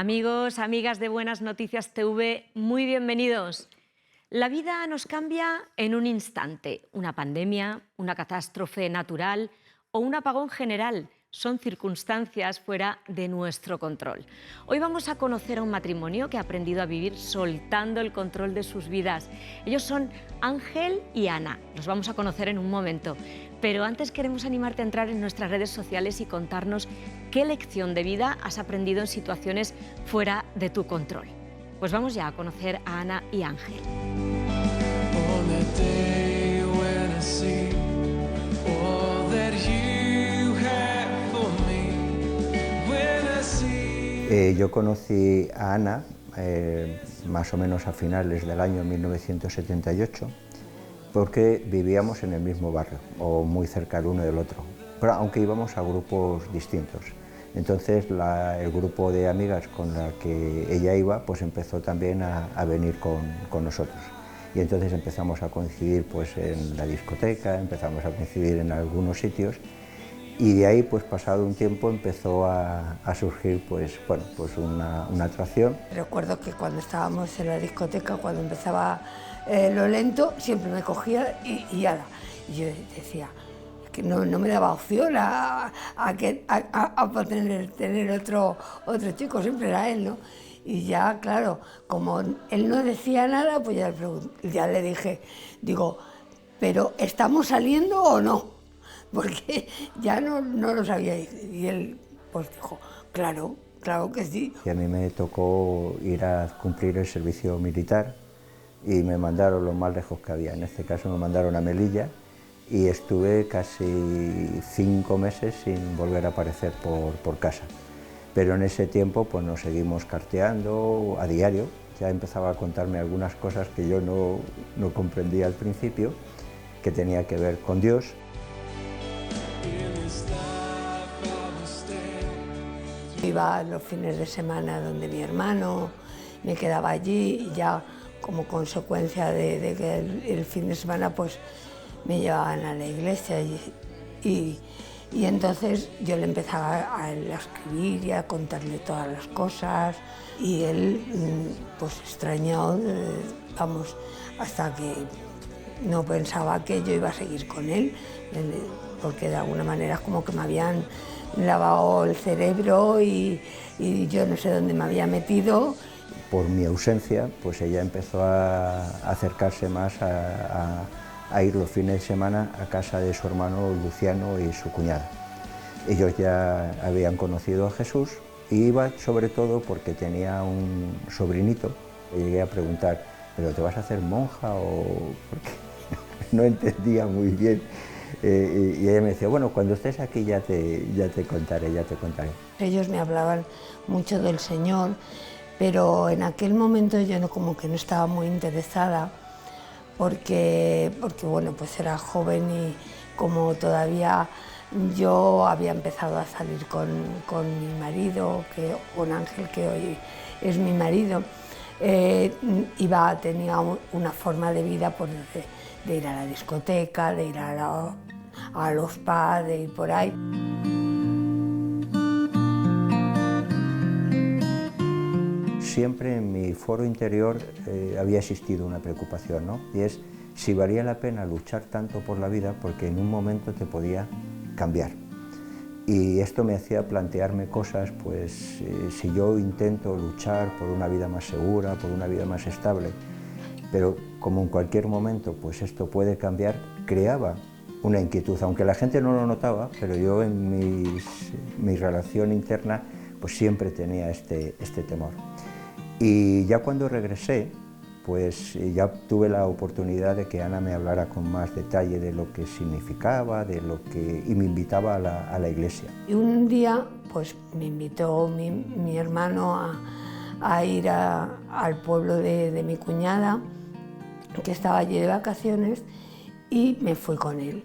Amigos, amigas de Buenas Noticias TV, muy bienvenidos. La vida nos cambia en un instante. Una pandemia, una catástrofe natural o un apagón general son circunstancias fuera de nuestro control. Hoy vamos a conocer a un matrimonio que ha aprendido a vivir soltando el control de sus vidas. Ellos son Ángel y Ana. Los vamos a conocer en un momento. Pero antes queremos animarte a entrar en nuestras redes sociales y contarnos qué lección de vida has aprendido en situaciones fuera de tu control. Pues vamos ya a conocer a Ana y Ángel. Yo conocí a Ana más o menos a finales del año 1978 porque vivíamos en el mismo barrio o muy cerca el uno del otro, pero aunque íbamos a grupos distintos. Entonces el grupo de amigas con la que ella iba pues empezó también a venir con nosotros. Y entonces empezamos a coincidir pues, en la discoteca, empezamos a coincidir en algunos sitios y de ahí pues pasado un tiempo empezó a surgir pues, bueno, pues una atracción. Recuerdo que cuando estábamos en la discoteca, cuando empezaba lo lento, siempre me cogía y ala. Y yo decía que no me daba opción a tener otro chico, siempre era él, ¿no? Y ya, claro, como él no decía nada, pues ya le dije, digo, ¿pero estamos saliendo o no? Porque ya no lo sabía. Y él pues dijo, claro que sí. Y a mí me tocó ir a cumplir el servicio militar y me mandaron lo más lejos que había. En este caso me mandaron a Melilla y estuve casi 5 meses sin volver a aparecer por casa. Pero en ese tiempo pues nos seguimos carteando a diario. Ya empezaba a contarme algunas cosas que yo no comprendía al principio, que tenía que ver con Dios. Iba los fines de semana donde mi hermano, me quedaba allí y ya como consecuencia de que el fin de semana pues me llevaban a la iglesia y entonces yo le empezaba a escribir y a contarle todas las cosas y él pues extrañó, vamos, hasta que no pensaba que yo iba a seguir con él, porque de alguna manera como que me habían lavado el cerebro y yo no sé dónde me había metido. Por mi ausencia, pues ella empezó a acercarse más a ir los fines de semana a casa de su hermano Luciano y su cuñada. Ellos ya habían conocido a Jesús y iba sobre todo porque tenía un sobrinito. Le llegué a preguntar, ¿pero te vas a hacer monja o...? Porque no entendía muy bien. Y ella me decía, bueno, cuando estés aquí ya te contaré. Ellos me hablaban mucho del Señor, pero en aquel momento yo como que no estaba muy interesada, porque bueno, pues era joven y como todavía yo había empezado a salir con mi marido, con Ángel, que hoy es mi marido, tenía una forma de vida pues, de ir a la discoteca, de ir a los pubs, de ir por ahí. Siempre en mi foro interior había existido una preocupación, ¿no? Y es si valía la pena luchar tanto por la vida porque en un momento te podía cambiar. Y esto me hacía plantearme cosas, pues si yo intento luchar por una vida más segura, por una vida más estable, pero como en cualquier momento pues esto puede cambiar, creaba una inquietud, aunque la gente no lo notaba, pero yo en mi relación interna pues siempre tenía este temor. Y ya cuando regresé, pues ya tuve la oportunidad de que Ana me hablara con más detalle de lo que significaba, y me invitaba a la iglesia. Y un día pues me invitó mi hermano a ir al pueblo de mi cuñada, que estaba allí de vacaciones, y me fui con él.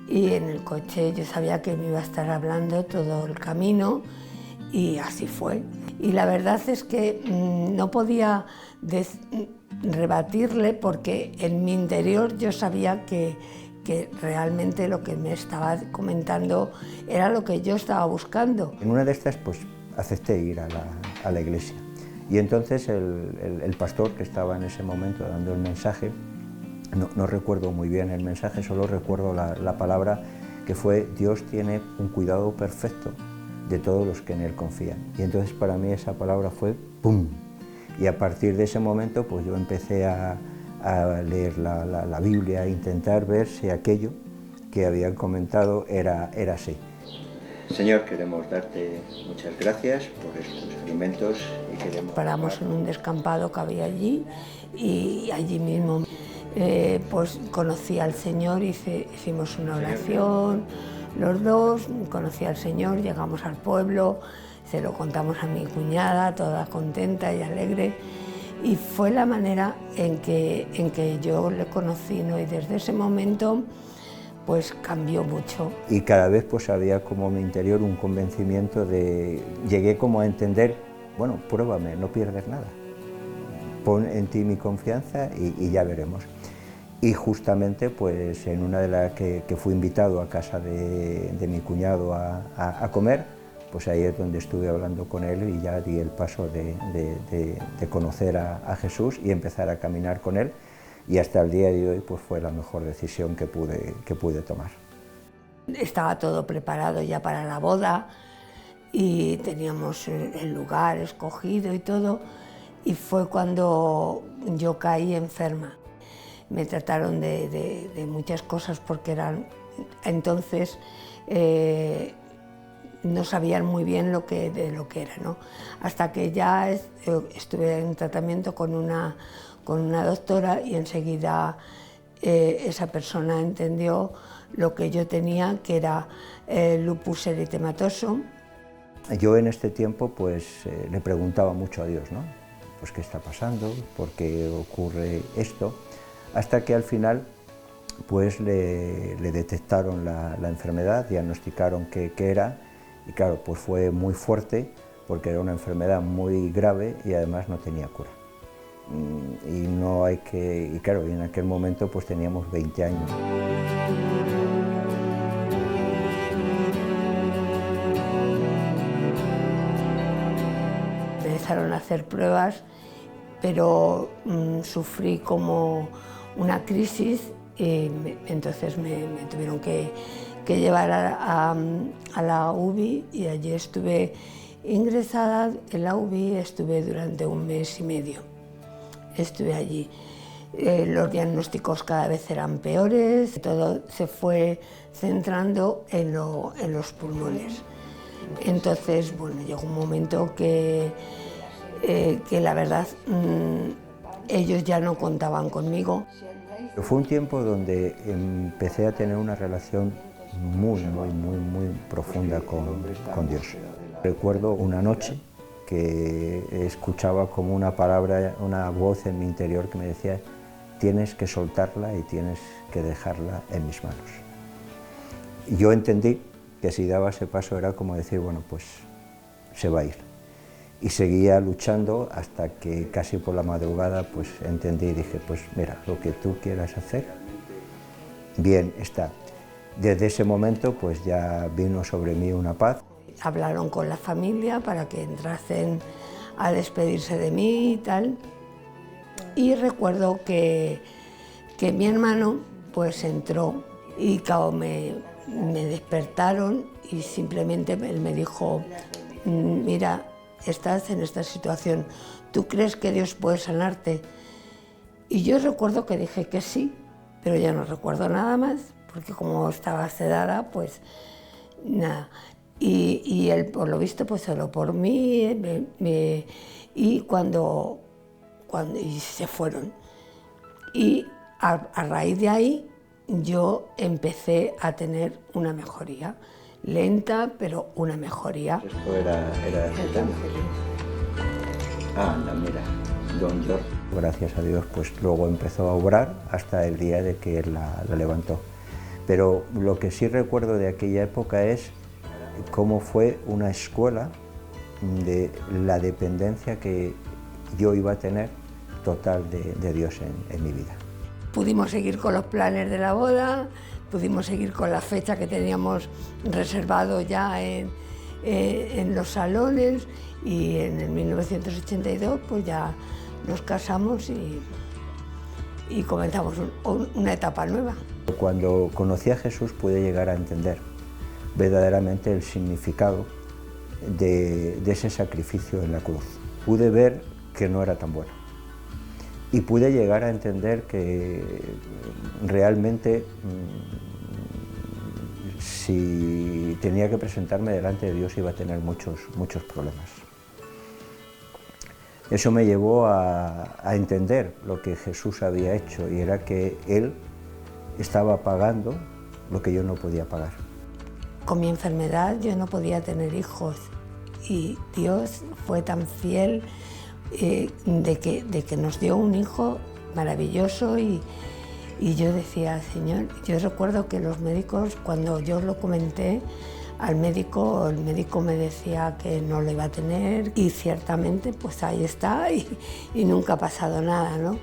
Y en el coche yo sabía que me iba a estar hablando todo el camino y así fue. Y la verdad es que no podía rebatirle porque en mi interior yo sabía que realmente lo que me estaba comentando era lo que yo estaba buscando. En una de estas pues acepté ir a la iglesia. Y entonces el pastor que estaba en ese momento dando el mensaje, no recuerdo muy bien el mensaje, solo recuerdo la palabra que fue: Dios tiene un cuidado perfecto de todos los que en Él confían. Y entonces para mí esa palabra fue ¡pum! Y a partir de ese momento pues yo empecé a leer la Biblia, a intentar ver si aquello que habían comentado era así. Señor, queremos darte muchas gracias por estos alimentos y queremos... Paramos en un descampado que había allí y allí mismo pues conocí al Señor, hicimos una oración, los dos, conocí al Señor, llegamos al pueblo, se lo contamos a mi cuñada, toda contenta y alegre, y fue la manera en que yo le conocí, ¿no? Y desde ese momento pues cambió mucho. Y cada vez pues había como en mi interior un convencimiento llegué como a entender, bueno, pruébame, no pierdes nada, pon en ti mi confianza y ya veremos. Y justamente pues en una de las que fui invitado a casa de mi cuñado a comer, pues ahí es donde estuve hablando con él y ya di el paso de conocer a Jesús y empezar a caminar con él. Y hasta el día de hoy pues fue la mejor decisión que pude tomar. Estaba todo preparado ya para la boda y teníamos el lugar escogido y todo, y fue cuando yo caí enferma. Me trataron de muchas cosas porque entonces no sabían muy bien de lo que era, ¿no? Hasta que ya estuve en tratamiento con una doctora y enseguida esa persona entendió lo que yo tenía, que era lupus eritematoso. Yo en este tiempo pues le preguntaba mucho a Dios, ¿no? Pues qué está pasando, por qué ocurre esto, hasta que al final pues le detectaron la enfermedad, diagnosticaron qué era, y claro, pues fue muy fuerte porque era una enfermedad muy grave y además no tenía cura. Y claro, en aquel momento pues teníamos 20 años. Empezaron a hacer pruebas, pero sufrí como una crisis y entonces me tuvieron que llevar a la UBI y allí estuve ingresada en la UBI, estuve durante 1 mes y medio. Estuve allí. Los diagnósticos cada vez eran peores, todo se fue centrando en los pulmones. Entonces, bueno, llegó un momento que la verdad ellos ya no contaban conmigo. Fue un tiempo donde empecé a tener una relación muy profunda con Dios. Recuerdo una noche que escuchaba como una palabra, una voz en mi interior que me decía: tienes que soltarla y tienes que dejarla en mis manos. Y yo entendí que si daba ese paso era como decir, bueno, pues se va a ir. Y seguía luchando hasta que casi por la madrugada pues entendí y dije, pues mira, lo que tú quieras hacer, bien está. Desde ese momento pues ya vino sobre mí una paz. Hablaron con la familia para que entrasen a despedirse de mí y tal. Y recuerdo que mi hermano pues entró y claro, me despertaron y simplemente él me dijo, mira, estás en esta situación, ¿tú crees que Dios puede sanarte? Y yo recuerdo que dije que sí, pero ya no recuerdo nada más, porque como estaba sedada, pues nada. Y él, por lo visto, pues oró por mí y cuando se fueron. Y a raíz de ahí yo empecé a tener una mejoría, lenta, pero una mejoría. Esto era anda, mira, don George. Gracias a Dios, pues luego empezó a obrar hasta el día de que él la levantó. Pero lo que sí recuerdo de aquella época es cómo fue una escuela de la dependencia que yo iba a tener total de Dios en mi vida. Pudimos seguir con los planes de la boda, pudimos seguir con la fecha que teníamos reservado ya en en los salones, y en el 1982 pues ya nos casamos y comenzamos una etapa nueva. Cuando conocí a Jesús pude llegar a entender verdaderamente el significado de ese sacrificio en la cruz. Pude ver que no era tan bueno y pude llegar a entender que realmente si tenía que presentarme delante de Dios iba a tener muchos problemas. Eso me llevó a entender lo que Jesús había hecho, y era que Él estaba pagando lo que yo no podía pagar. Con mi enfermedad yo no podía tener hijos, y Dios fue tan fiel de que nos dio un hijo maravilloso, y yo decía, Señor, yo recuerdo que los médicos, cuando yo lo comenté al médico, el médico me decía que no lo iba a tener, y ciertamente pues ahí está, y nunca ha pasado nada, ¿no?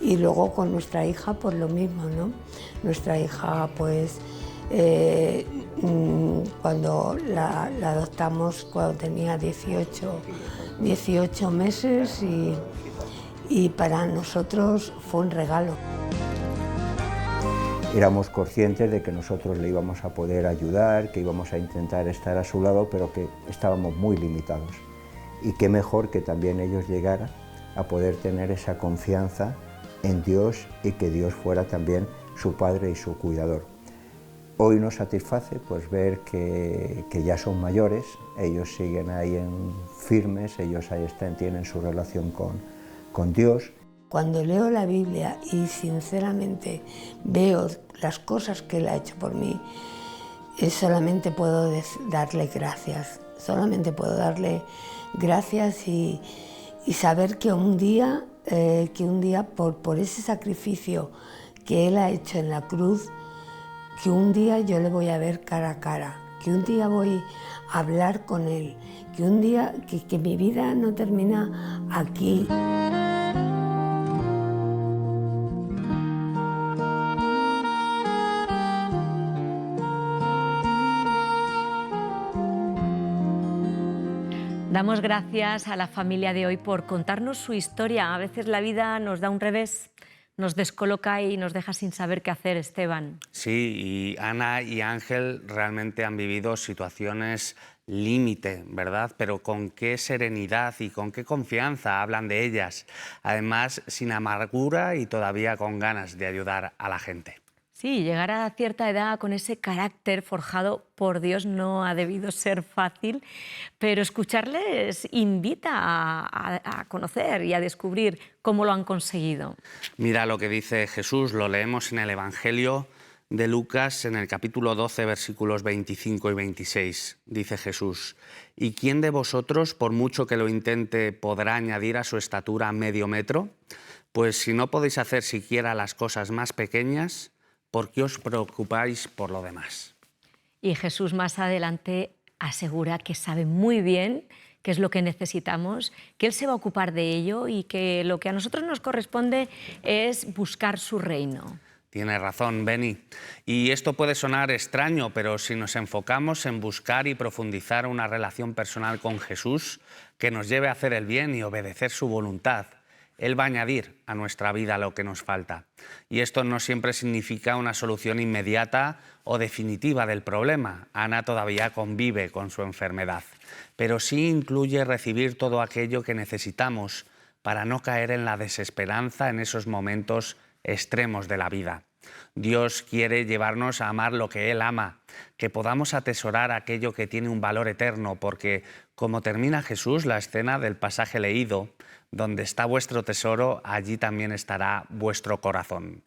Y luego con nuestra hija pues lo mismo, ¿no? Nuestra hija pues cuando la adoptamos cuando tenía 18 meses, y para nosotros fue un regalo. Éramos conscientes de que nosotros le íbamos a poder ayudar, que íbamos a intentar estar a su lado, pero que estábamos muy limitados. Y qué mejor que también ellos llegaran a poder tener esa confianza en Dios, y que Dios fuera también su padre y su cuidador. Hoy nos satisface pues ver que ya son mayores, ellos siguen ahí firmes, ellos ahí tienen su relación con Dios. Cuando leo la Biblia y sinceramente veo las cosas que Él ha hecho por mí, solamente puedo darle gracias, solamente puedo darle gracias, y saber que un día por ese sacrificio que Él ha hecho en la cruz, que un día yo le voy a ver cara a cara, que un día voy a hablar con Él, que un día que mi vida no termina aquí. Damos gracias a la familia de hoy por contarnos su historia. A veces la vida nos da un revés, nos descoloca y nos deja sin saber qué hacer, Esteban. Sí, y Ana y Ángel realmente han vivido situaciones límite, ¿verdad? Pero con qué serenidad y con qué confianza hablan de ellas. Además, sin amargura y todavía con ganas de ayudar a la gente. Sí, llegar a cierta edad con ese carácter forjado por Dios no ha debido ser fácil, pero escucharles invita a conocer y a descubrir cómo lo han conseguido. Mira lo que dice Jesús, lo leemos en el Evangelio de Lucas, en el capítulo 12, versículos 25 y 26. Dice Jesús: ¿y quién de vosotros, por mucho que lo intente, podrá añadir a su estatura medio metro? Pues si no podéis hacer siquiera las cosas más pequeñas, ¿por qué os preocupáis por lo demás? Y Jesús más adelante asegura que sabe muy bien qué es lo que necesitamos, que Él se va a ocupar de ello y que lo que a nosotros nos corresponde es buscar su reino. Tienes razón, Beni. Y esto puede sonar extraño, pero si nos enfocamos en buscar y profundizar una relación personal con Jesús que nos lleve a hacer el bien y obedecer su voluntad, Él va a añadir a nuestra vida lo que nos falta. Y esto no siempre significa una solución inmediata o definitiva del problema. Ana todavía convive con su enfermedad, pero sí incluye recibir todo aquello que necesitamos para no caer en la desesperanza en esos momentos extremos de la vida. Dios quiere llevarnos a amar lo que Él ama, que podamos atesorar aquello que tiene un valor eterno, porque como termina Jesús la escena del pasaje leído, donde está vuestro tesoro, allí también estará vuestro corazón.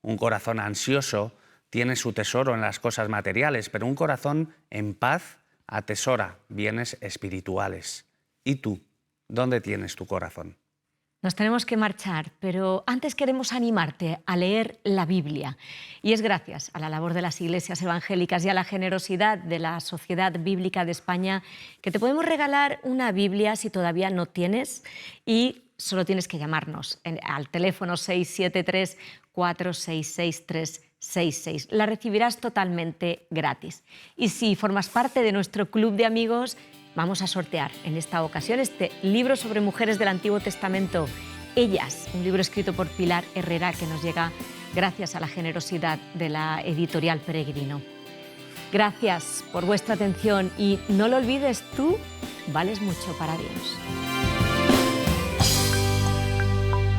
Un corazón ansioso tiene su tesoro en las cosas materiales, pero un corazón en paz atesora bienes espirituales. ¿Y tú? ¿Dónde tienes tu corazón? Nos tenemos que marchar, pero antes queremos animarte a leer la Biblia. Y es gracias a la labor de las iglesias evangélicas y a la generosidad de la Sociedad Bíblica de España que te podemos regalar una Biblia si todavía no tienes, y solo tienes que llamarnos al teléfono 673 466 3 66. La recibirás totalmente gratis. Y si formas parte de nuestro club de amigos, vamos a sortear en esta ocasión este libro sobre mujeres del Antiguo Testamento, Ellas, un libro escrito por Pilar Herrera que nos llega gracias a la generosidad de la editorial Peregrino. Gracias por vuestra atención y no lo olvides, tú vales mucho para Dios.